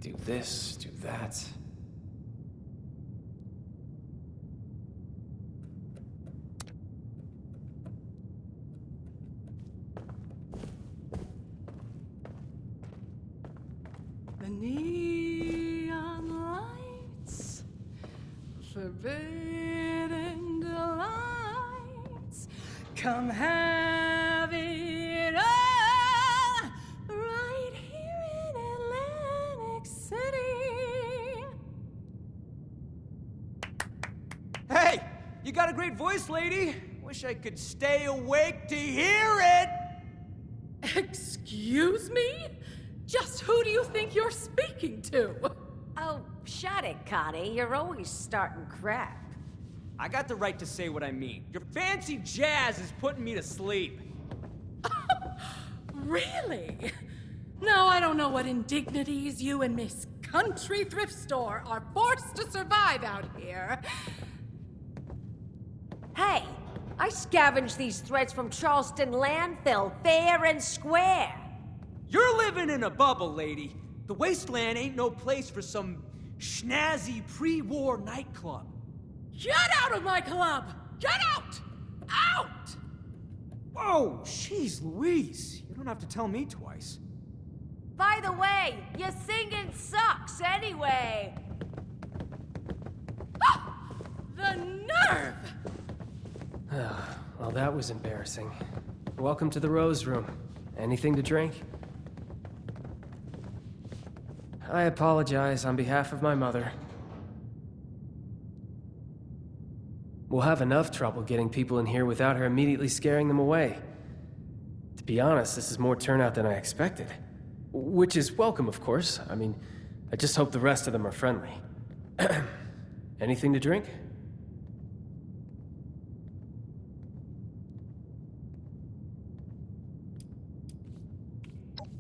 Do this, do that. The neon lights, forbidden delights, come have it all right here in Atlantic City. Hey, you got a great voice, lady. Wish I could stay awake to hear it. Excuse me? Just who do you think you're speaking to? Oh, shut it, Connie. You're always starting crap. I got the right to say what I mean. Your fancy jazz is putting me to sleep. Really? Now I don't know what indignities you and Miss Country Thrift Store are forced to survive out here. Hey, I scavenged these threads from Charleston landfill, fair and square. You're living in a bubble, lady. The wasteland ain't no place for some schnazzy pre-war nightclub. Get out of my club! Get out! Out! Whoa, jeez Louise. You don't have to tell me twice. By the way, your singing sucks anyway. Ah! The nerve! Well, that was embarrassing. Welcome to the Rose Room. Anything to drink? I apologize on behalf of my mother. We'll have enough trouble getting people in here without her immediately scaring them away. To be honest, this is more turnout than I expected. Which is welcome, of course. I mean, I just hope the rest of them are friendly. Anything to drink?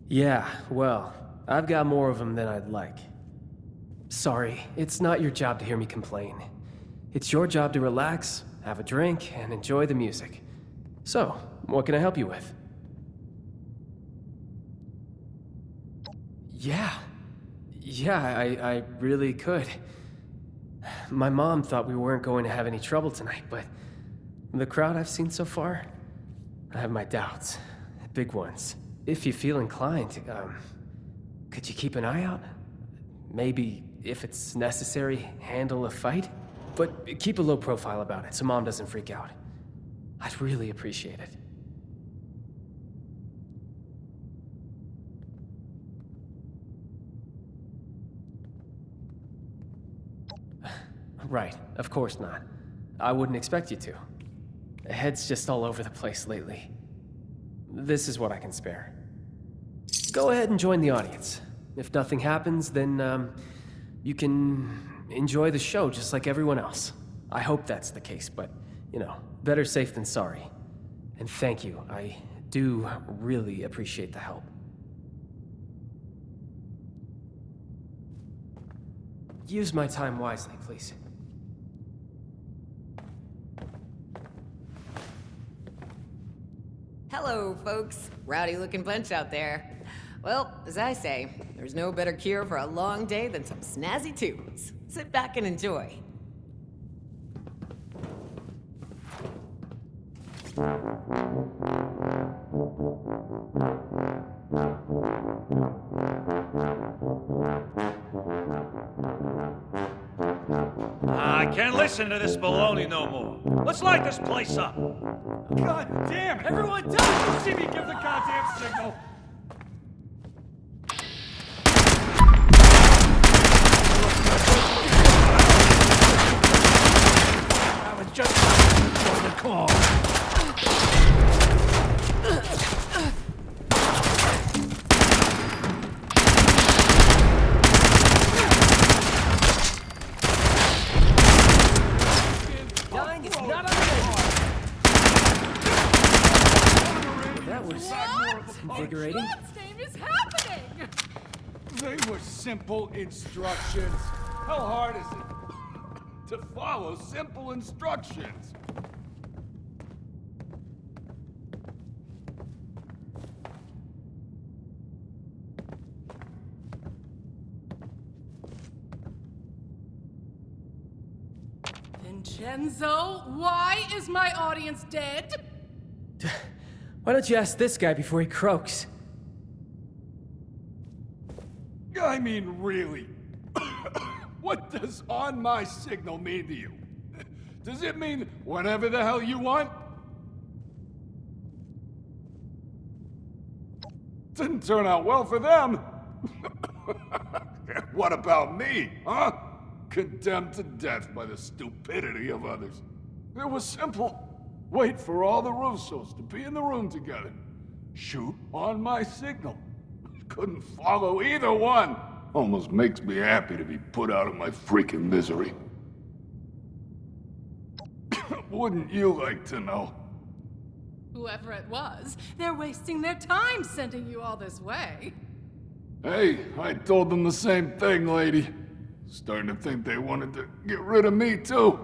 Yeah, well, I've got more of them than I'd like. Sorry, it's not your job to hear me complain. It's your job to relax, have a drink, and enjoy the music. So, what can I help you with? Yeah, I really could. My mom thought we weren't going to have any trouble tonight, but the crowd I've seen so far, I have my doubts. Big ones. If you feel inclined, could you keep an eye out? Maybe, if it's necessary, handle a fight? But keep a low profile about it so Mom doesn't freak out. I'd really appreciate it. Right, of course not. I wouldn't expect you to. Head's just all over the place lately. This is what I can spare. Go ahead and join the audience. If nothing happens, then, you can enjoy the show just like everyone else. I hope that's the case, but, you know, better safe than sorry. And thank you. I do really appreciate the help. Use my time wisely, please. Hello, folks. Rowdy looking bunch out there. Well, as I say, there's no better cure for a long day than some snazzy tunes. Sit back and enjoy. I can't listen to this baloney no more. Let's light this place up. God damn it! Everyone down! See me give the goddamn signal! I was just for the call. Dying is not on That was invigorating. What's name is happening? They were simple instructions. How hard is it to follow simple instructions? Vincenzo, why is my audience dead? Why don't you ask this guy before he croaks? I mean, really? What does on my signal mean to you? Does it mean whenever the hell you want? Didn't turn out well for them. What about me, huh? Condemned to death by the stupidity of others. It was simple. Wait for all the Russos to be in the room together. Shoot on my signal. Couldn't follow either one. Almost makes me happy to be put out of my freaking misery. Wouldn't you like to know? Whoever it was, they're wasting their time sending you all this way. Hey, I told them the same thing, lady. Starting to think they wanted to get rid of me, too.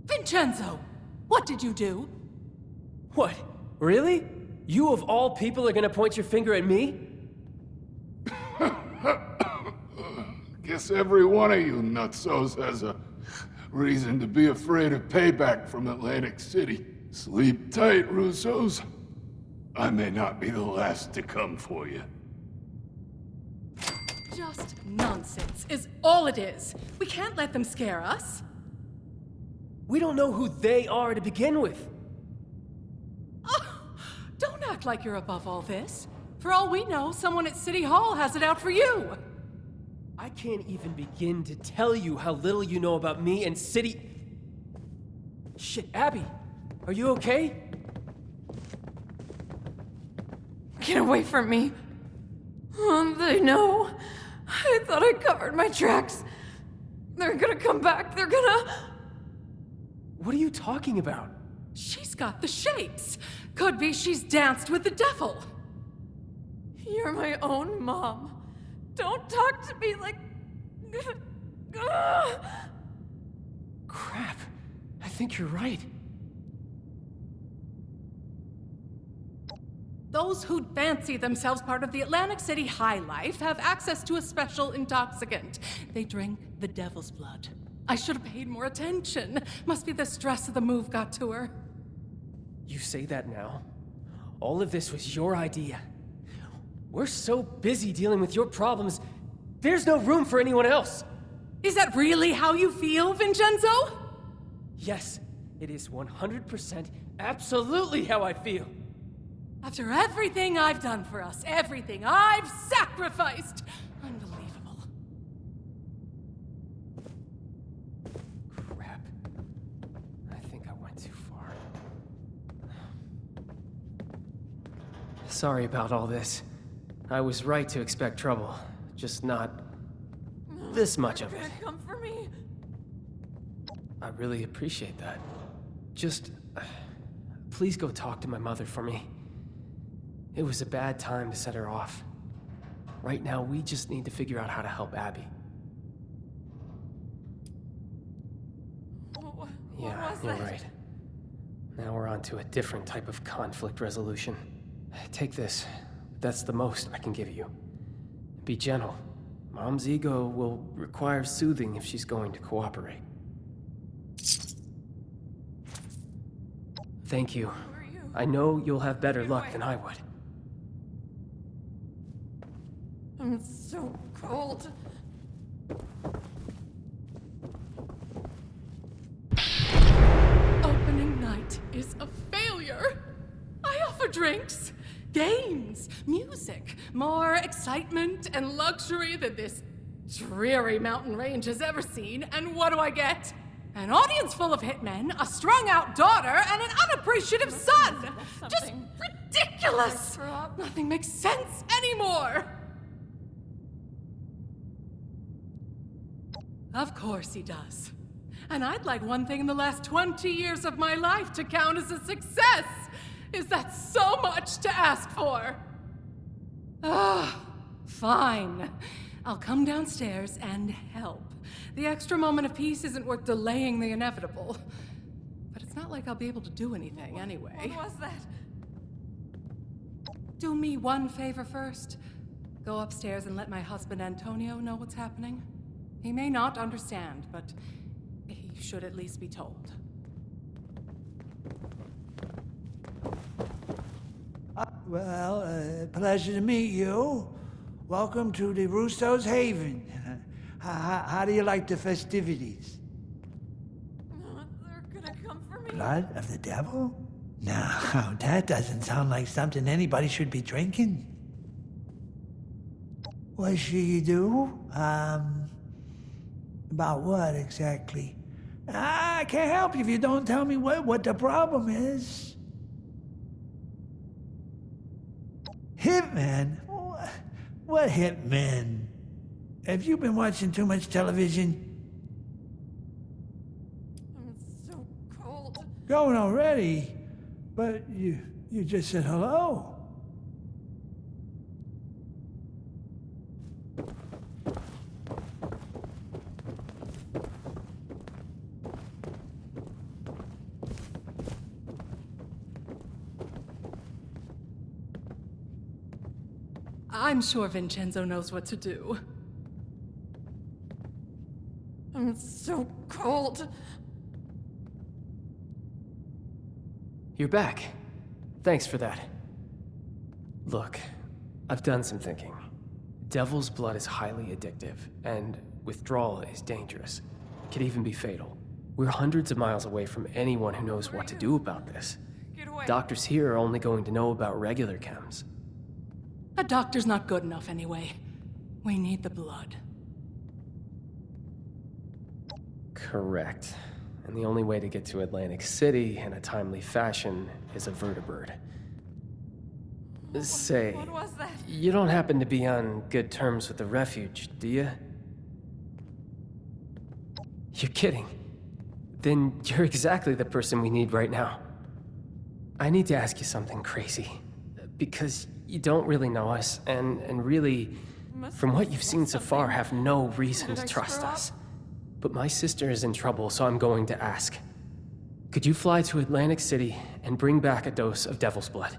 Vincenzo, what did you do? What? Really? You of all people are gonna point your finger at me? Guess every one of you nutsos has a reason to be afraid of payback from Atlantic City. Sleep tight, Russos. I may not be the last to come for you. Just nonsense is all it is. We can't let them scare us. We don't know who they are to begin with. Oh, don't act like you're above all this. For all we know, someone at City Hall has it out for you. I can't even begin to tell you how little you know about me and City... Shit, Abby, are you okay? Get away from me. They know. I thought I covered my tracks. They're gonna come back. They're gonna... What are you talking about? She's got the shapes. Could be she's danced with the devil. You're my own mom. Don't talk to me like... Crap. I think you're right. Those who'd fancy themselves part of the Atlantic City high life have access to a special intoxicant. They drink the devil's blood. I should have paid more attention. Must be the stress of the move got to her. You say that now? All of this was your idea. We're so busy dealing with your problems, there's no room for anyone else. Is that really how you feel, Vincenzo? Yes, it is 100% absolutely how I feel. After everything I've done for us, everything I've sacrificed. Unbelievable. Crap. I think I went too far. Sorry about all this. I was right to expect trouble, just not this much of it. Come for me. I really appreciate that. Just, please go talk to my mother for me. It was a bad time to set her off. Right now, we just need to figure out how to help Abby. What Yeah, was you're that? right. Now we're on to a different type of conflict resolution. Take this. That's the most I can give you. Be gentle. Mom's ego will require soothing if she's going to cooperate. Thank you. Who are you? I know you'll have better luck than I would. I'm so cold. Opening night is a failure. I offer drinks, games, music, more excitement and luxury than this dreary mountain range has ever seen, and what do I get? An audience full of hitmen, a strung-out daughter, and an unappreciative son! Just Something. ridiculous! Nothing makes sense anymore! Of course he does. And I'd like one thing in the last 20 years of my life to count as a success! Is that so much to ask for? Ah, fine. I'll come downstairs and help. The extra moment of peace isn't worth delaying the inevitable. But it's not like I'll be able to do anything anyway. What was that? Do me one favor first. Go upstairs and let my husband Antonio know what's happening. He may not understand, but he should at least be told. Pleasure to meet you. Welcome to the Russo's Haven. How do you like the festivities? They're gonna come for me. Blood of the devil? No, that doesn't sound like something anybody should be drinking. What should you do? About what exactly? I can't help you if you don't tell me what the problem is. Hitman? What hitman? Have you been watching too much television? I'm so cold. Going already? But you just said hello. I'm sure Vincenzo knows what to do. I'm so cold. You're back. Thanks for that. Look, I've done some thinking. Devil's blood is highly addictive, and withdrawal is dangerous. It could even be fatal. We're hundreds of miles away from anyone who knows what to do about this. Get away. Doctors here are only going to know about regular chems. A doctor's not good enough anyway. We need the blood. Correct. And the only way to get to Atlantic City in a timely fashion is a vertibird. Say, What was that? you don't happen to be on good terms with the refuge, do you? You're kidding. Then you're exactly the person we need right now. I need to ask you something crazy. Because you don't really know us, and really, from what you've seen so far, have no reason to trust us. But my sister is in trouble, so I'm going to ask. Could you fly to Atlantic City and bring back a dose of Devil's Blood?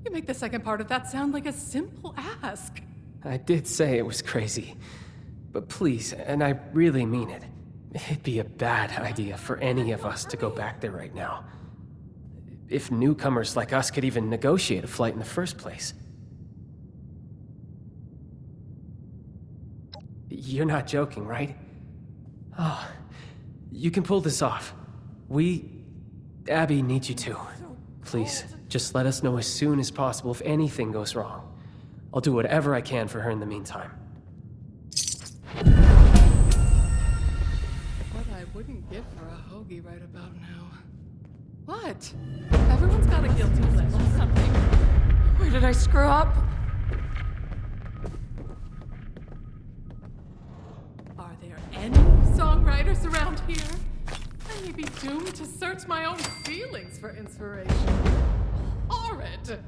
You make the second part of that sound like a simple ask. I did say it was crazy. But please, and I really mean it, it'd be a bad idea for any of us to go back there right now. If newcomers like us could even negotiate a flight in the first place. You're not joking, right? Oh, you can pull this off. Abby needs you too. Please, just let us know as soon as possible if anything goes wrong. I'll do whatever I can for her in the meantime. What I wouldn't give for a hoagie right about now. What? Everyone's got a guilty pleasure. Something. Where did I screw up? Are there any songwriters around here? I may be doomed to search my own feelings for inspiration. Horrid!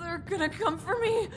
They're gonna come for me.